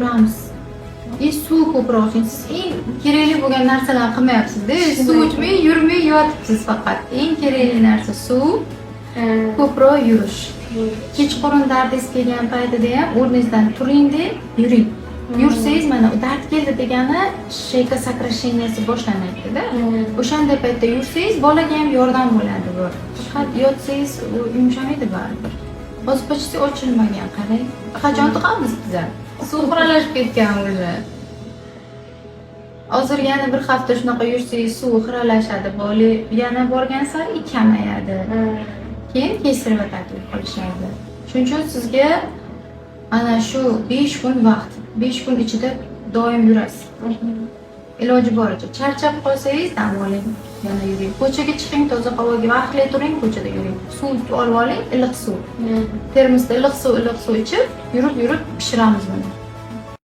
Yuramiz. Suv ko'proq iching. Siz eng kerakli bo'lgan narsalarni qilmayapsiz-da. Suv ichmay, yurmay yotibsiz faqat. Eng kerakli narsa suv, ko'proq yurish. Kechqurun dardingiz kelgan paytida ham o'rningizdan turing-da, yuring. Yursangiz mana dard keldi degani sheyka сокращенияsi boshlanadi-da. O'shanda paytda yursangiz bolaga ham yordam bo'ladi bu. Faqat yotsangiz yumshamaydi baribir. Hozir почти ochilmagan, qarang. Qachon tiqamiz biz? Suv xiralashib ketgan уже. Hozir yana bir hafta shunaqa yursangiz suv xiralashadi, yana borgan sari kamayadi. Keyin kesirva taklif qilishadi. Shuning uchun sizga ana shu 5 kun vaqt, 5 kun ichida doim yurasiz. Iloji boricha charchab qolsangiz dam oling, yana yuring. Ko'chaga chiqing, toza havoga vaqtli turing, ko'chada yuring. Suv olib oling, iliq suv. Termosda iliq suv ichib, yurib pishiramiz buni.